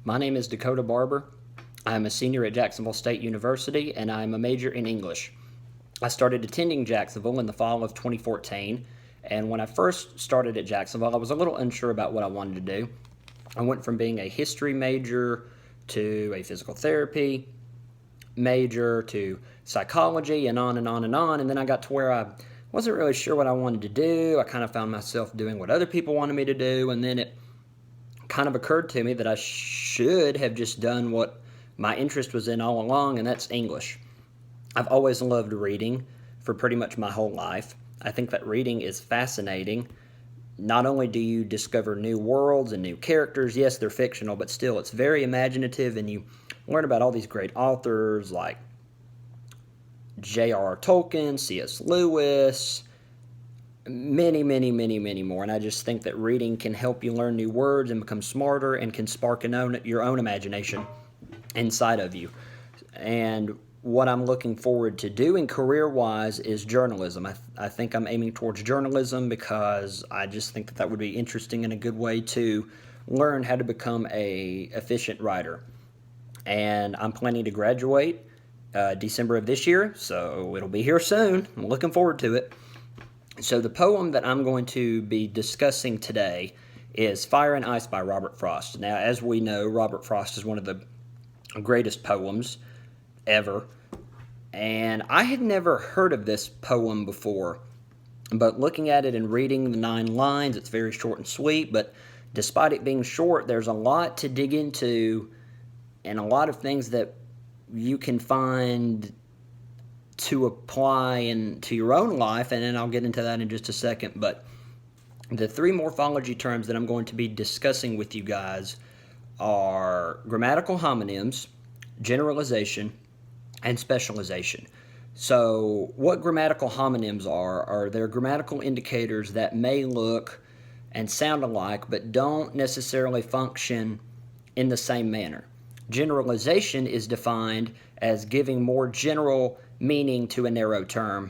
My name is Dakota Barber. I'm a senior at Jacksonville State University, and I'm a major in English. I started attending Jacksonville in the fall of 2014, and when I first started at Jacksonville, I was a little unsure about what I wanted to do. I went from being a history major to a physical therapy major to psychology and on and on and on, and then I got to where I wasn't really sure what I wanted to do. I kind of found myself doing what other people wanted me to do, and then it kind of occurred to me that I should have just done what my interest was in all along, and that's English. I've always loved reading for pretty much my whole life. I think that reading is fascinating. Not only do you discover new worlds and new characters, yes, they're fictional, but still it's very imaginative, and you learn about all these great authors like J.R.R. Tolkien, C.S. Lewis, many more. And I just think that reading can help you learn new words and become smarter and can spark your own imagination inside of you. And what I'm looking forward to doing career-wise is journalism. I think I'm aiming towards journalism because I just think that would be interesting and a good way to learn how to become a efficient writer. And I'm planning to graduate December of this year, so it'll be here soon. I'm looking forward to it. So the poem that I'm going to be discussing today is Fire and Ice by Robert Frost. Now, as we know, Robert Frost is one of the greatest poems ever, and I had never heard of this poem before, but looking at it and reading the 9 lines, it's very short and sweet, but despite it being short, there's a lot to dig into and a lot of things that you can find to apply into your own life, and then I'll get into that in just a second. But the 3 morphology terms that I'm going to be discussing with you guys are grammatical homonyms, generalization, and specialization. So what grammatical homonyms are they're grammatical indicators that may look and sound alike but don't necessarily function in the same manner. Generalization is defined as giving more general meaning to a narrow term,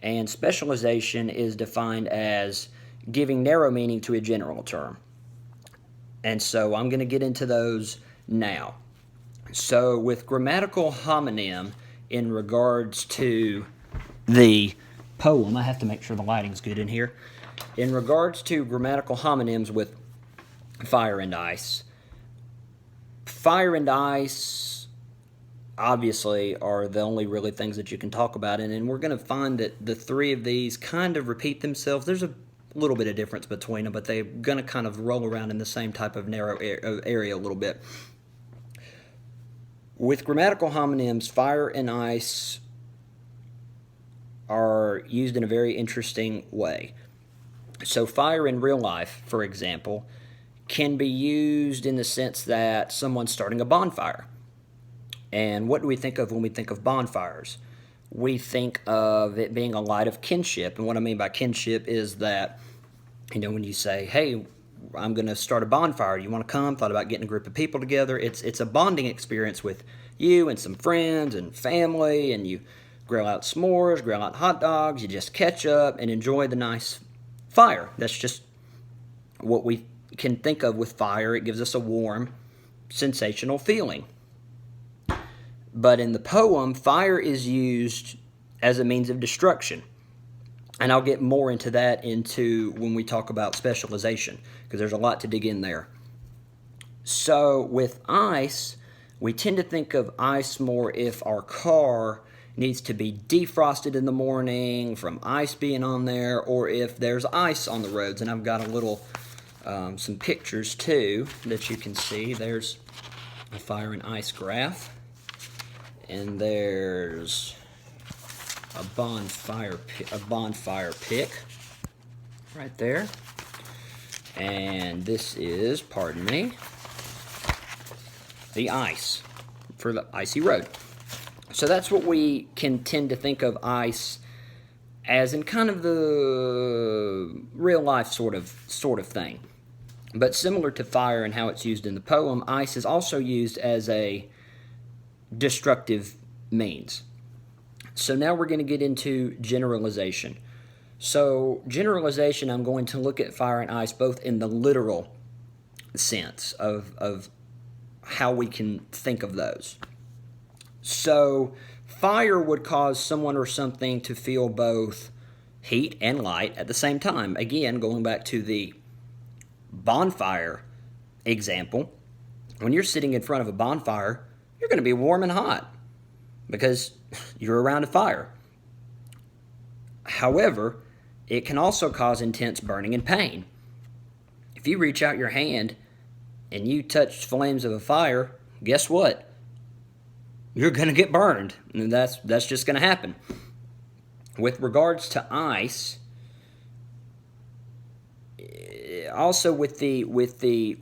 and specialization is defined as giving narrow meaning to a general term. And so I'm going to get into those now. So with grammatical homonym, in regards to the poem, I have to make sure the lighting's good in here. In regards to grammatical homonyms with fire and ice, fire and ice obviously are the only really things that you can talk about, and we're going to find that the 3 of these kind of repeat themselves. There's a little bit of difference between them, but they're going to kind of roll around in the same type of narrow area a little bit. With grammatical homonyms, fire and ice are used in a very interesting way. So fire in real life, for example, can be used in the sense that someone's starting a bonfire. And what do we think of when we think of bonfires? We think of it being a light of kinship. And what I mean by kinship is that, when you say, hey, I'm going to start a bonfire, you want to come? Thought about getting a group of people together. It's a bonding experience with you and some friends and family, and you grill out s'mores, grill out hot dogs, you just catch up and enjoy the nice fire. That's just what we can think of with fire. It gives us a warm, sensational feeling. But in the poem, fire is used as a means of destruction. And I'll get more into that when we talk about specialization, because there's a lot to dig in there. So with ice, we tend to think of ice more if our car needs to be defrosted in the morning from ice being on there, or if there's ice on the roads. And I've got some pictures too that you can see. There's a fire and ice graph. And there's a bonfire pick right there. And this is, pardon me, the ice for the icy road. So that's what we can tend to think of ice as, in kind of the real life sort of thing. But similar to fire and how it's used in the poem, ice is also used as a destructive means. So now we're going to get into generalization. So generalization, I'm going to look at fire and ice both in the literal sense of how we can think of those. So fire would cause someone or something to feel both heat and light at the same time. Again, going back to the bonfire example, when you're sitting in front of a bonfire, you're going to be warm and hot because you're around a fire. However, it can also cause intense burning and pain. If you reach out your hand and you touch flames of a fire, guess what? You're going to get burned, and that's just going to happen. With regards to ice, also with the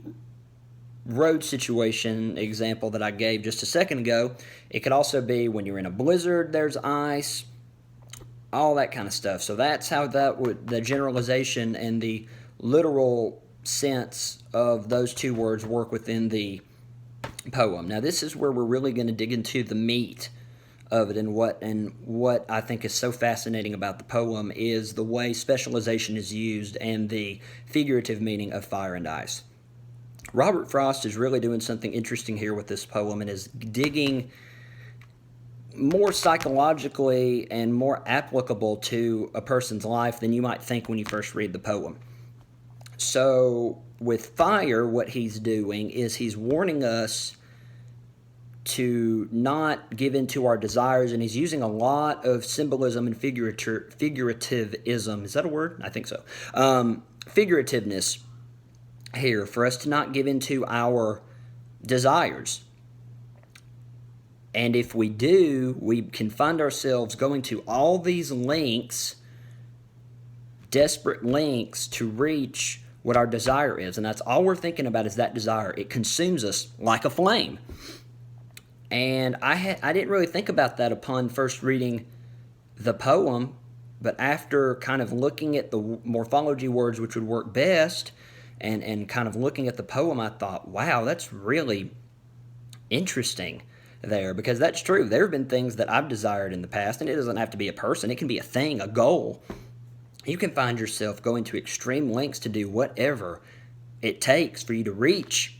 road situation example that I gave just a second ago, it could also be when you're in a blizzard, there's ice, all that kind of stuff. So that's how the generalization and the literal sense of those two words work within the poem. Now this is where we're really going to dig into the meat of it, and what I think is so fascinating about the poem is the way specialization is used and the figurative meaning of fire and ice. Robert Frost is really doing something interesting here with this poem and is digging more psychologically and more applicable to a person's life than you might think when you first read the poem. So with fire, what he's doing is he's warning us to not give in to our desires, and he's using a lot of symbolism and figurativism. Is that a word? I think so. Figurativeness here for us to not give in to our desires. And if we do, we can find ourselves going to all these lengths, desperate lengths, to reach what our desire is. And that's all we're thinking about is that desire. It consumes us like a flame. And I didn't really think about that upon first reading the poem, but after kind of looking at the morphology words which would work best and kind of looking at the poem, I thought, wow, that's really interesting there, because that's true. There have been things that I've desired in the past, and it doesn't have to be a person. It can be a thing, a goal. You can find yourself going to extreme lengths to do whatever it takes for you to reach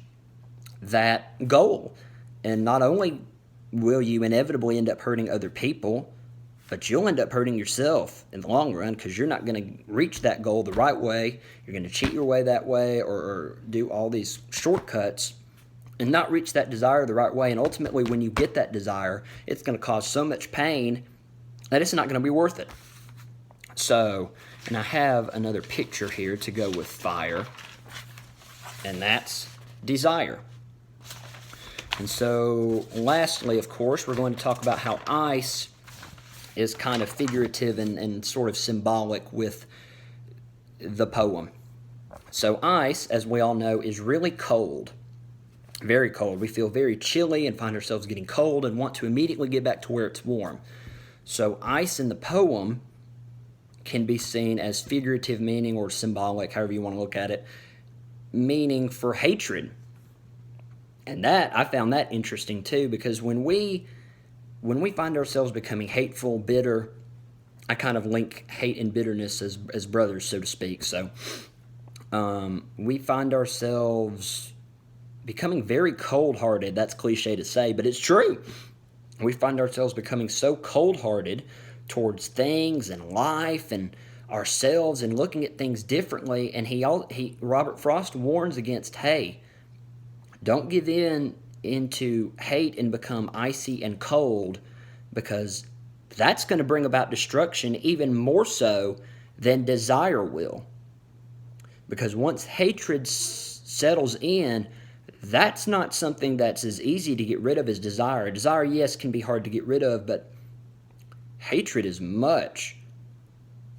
that goal. And not only will you inevitably end up hurting other people, but you'll end up hurting yourself in the long run, because you're not going to reach that goal the right way. You're going to cheat your way that way, or do all these shortcuts and not reach that desire the right way. And ultimately, when you get that desire, it's going to cause so much pain that it's not going to be worth it. So, and I have another picture here to go with fire, and that's desire. And so, lastly, of course, we're going to talk about how ice is kind of figurative and sort of symbolic with the poem. So ice, as we all know, is really cold, very cold. We feel very chilly and find ourselves getting cold and want to immediately get back to where it's warm. So ice in the poem can be seen as figurative meaning or symbolic, however you want to look at it, meaning for hatred. And I found that interesting too, because when we find ourselves becoming hateful, bitter, I kind of link hate and bitterness as brothers, so to speak. So we find ourselves becoming very cold-hearted. That's cliche to say, but it's true. We find ourselves becoming so cold-hearted towards things and life and ourselves and looking at things differently. And Robert Frost warns against, hey, don't give into hate and become icy and cold, because that's going to bring about destruction even more so than desire will. Because once hatred settles in, that's not something that's as easy to get rid of as desire. Desire, yes, can be hard to get rid of, but hatred is much,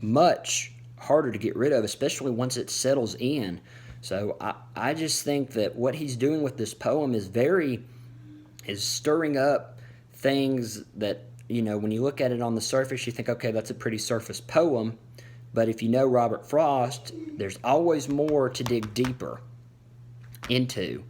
much harder to get rid of, especially once it settles in. So I just think that what he's doing with this poem is stirring up things that, when you look at it on the surface, you think, okay, that's a pretty surface poem. But if you know Robert Frost, there's always more to dig deeper into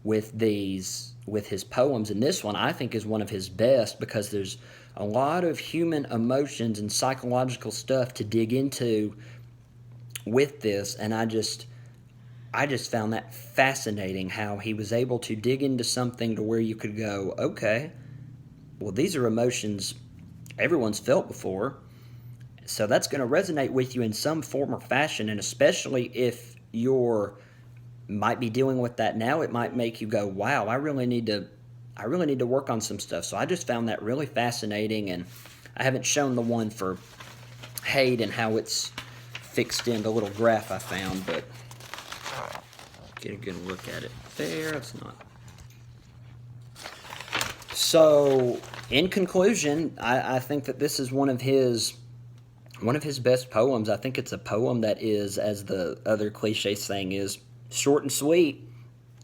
with his poems. And this one, I think, is one of his best, because there's a lot of human emotions and psychological stuff to dig into with this. And I just found that fascinating how he was able to dig into something to where you could go, okay, well, these are emotions everyone's felt before. So that's going to resonate with you in some form or fashion. And especially if you're might be dealing with that now, it might make you go, wow, I really need to work on some stuff. So I just found that really fascinating. And I haven't shown the one for hate and how it's fixed in the little graph I found, but get a good look at it there. It's not. So, in conclusion, I think that this is one of his best poems. I think it's a poem that is, as the other cliche saying is, short and sweet.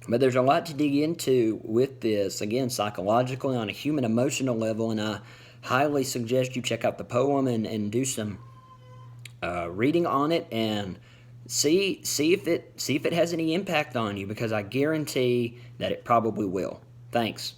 But there's a lot to dig into with this, again, psychologically, on a human emotional level, and I highly suggest you check out the poem and do some reading on it and see if it has any impact on you, because I guarantee that it probably will. Thanks.